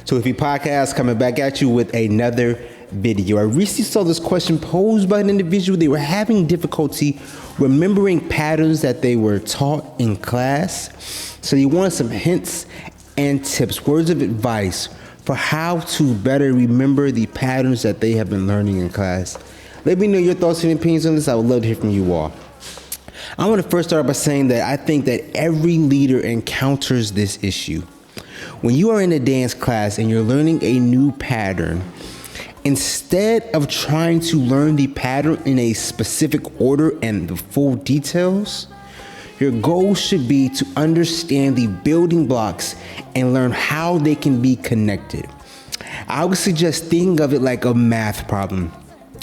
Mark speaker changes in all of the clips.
Speaker 1: So if you podcast coming back at you with another video. I recently saw this question posed by an individual. They were having difficulty remembering patterns that they were taught in class. So you wanted some hints and tips, words of advice for how to better remember the patterns that they have been learning in class. Let me know your thoughts and opinions on this. I would love to hear from you all. I want to first start by saying that I think that every leader encounters this issue. When you are in a dance class and you're learning a new pattern, instead of trying to learn the pattern in a specific order and the full details, your goal should be to understand the building blocks and learn how they can be connected. I would suggest thinking of it like a math problem.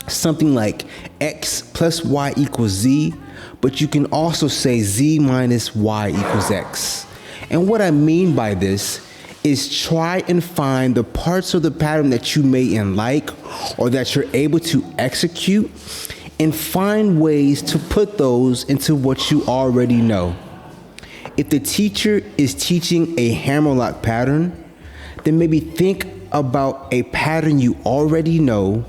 Speaker 1: Something like X plus Y equals Z, but you can also say Z minus Y equals X. And what I mean by this is try and find the parts of the pattern that you may like or that you're able to execute and find ways to put those into what you already know. If the teacher is teaching a hammerlock pattern, then maybe think about a pattern you already know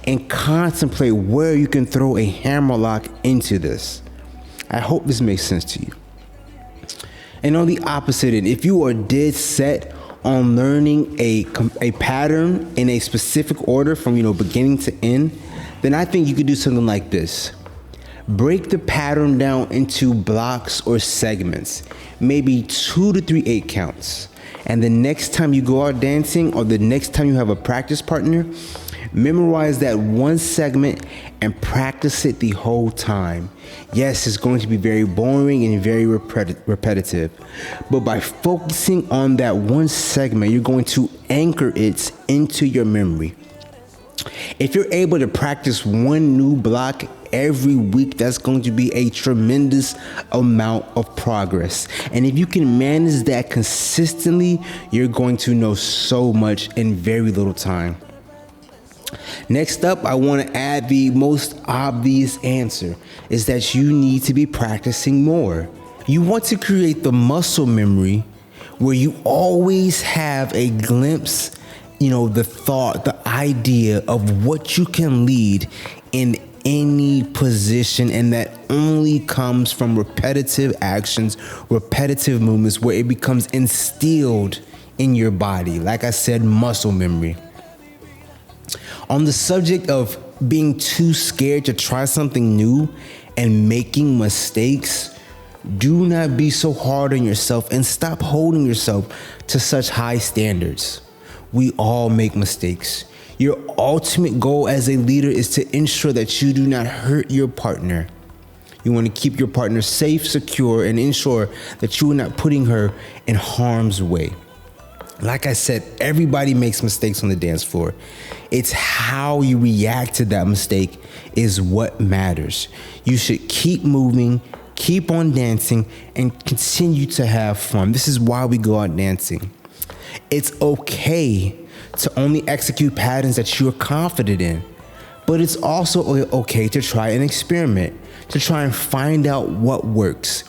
Speaker 1: and contemplate where you can throw a hammerlock into this. I hope this makes sense to you. And on the opposite end, if you are dead set on learning a pattern in a specific order from beginning to end, then I think you could do something like this. Break the pattern down into blocks or segments, maybe 2 to 3 8 counts. And the next time you go out dancing or the next time you have a practice partner, memorize that one segment and practice it the whole time. Yes, it's going to be very boring and very repetitive, but by focusing on that one segment, you're going to anchor it into your memory. If you're able to practice one new block every week, that's going to be a tremendous amount of progress. And if you can manage that consistently, you're going to know so much in very little time. Next up, I want to add the most obvious answer is that you need to be practicing more. You want to create the muscle memory where you always have a glimpse, the thought, the idea of what you can lead in any position, and that only comes from repetitive actions, repetitive movements where it becomes instilled in your body. Like I said, muscle memory. On the subject of being too scared to try something new and making mistakes, do not be so hard on yourself and stop holding yourself to such high standards. We all make mistakes. Your ultimate goal as a leader is to ensure that you do not hurt your partner. You want to keep your partner safe, secure, and ensure that you are not putting her in harm's way. Like I said, everybody makes mistakes on the dance floor. It's how you react to that mistake is what matters. You should keep moving, keep on dancing, and continue to have fun. This is why we go out dancing. It's okay to only execute patterns that you're confident in, but it's also okay to try and experiment, to try and find out what works.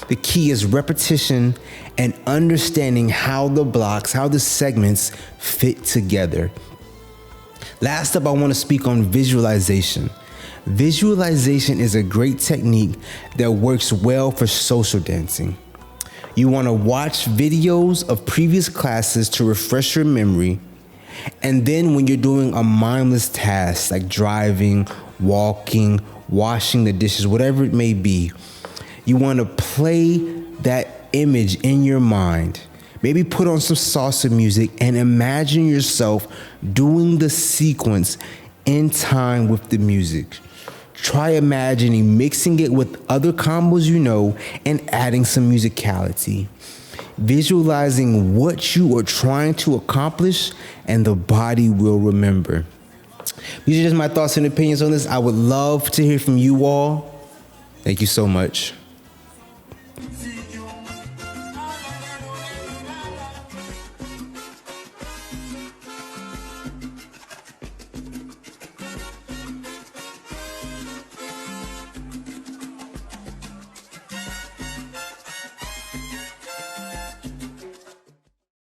Speaker 1: The key is repetition and understanding how the blocks, how the segments fit together. Last up, I want to speak on visualization. Visualization is a great technique that works well for social dancing. You want to watch videos of previous classes to refresh your memory. And then when you're doing a mindless task like driving, walking, washing the dishes, whatever it may be, you want to play that image in your mind. Maybe put on some salsa music and imagine yourself doing the sequence in time with the music. Try imagining mixing it with other combos and adding some musicality. Visualizing what you are trying to accomplish, and the body will remember. These are just my thoughts and opinions on this. I would love to hear from you all. Thank you so much.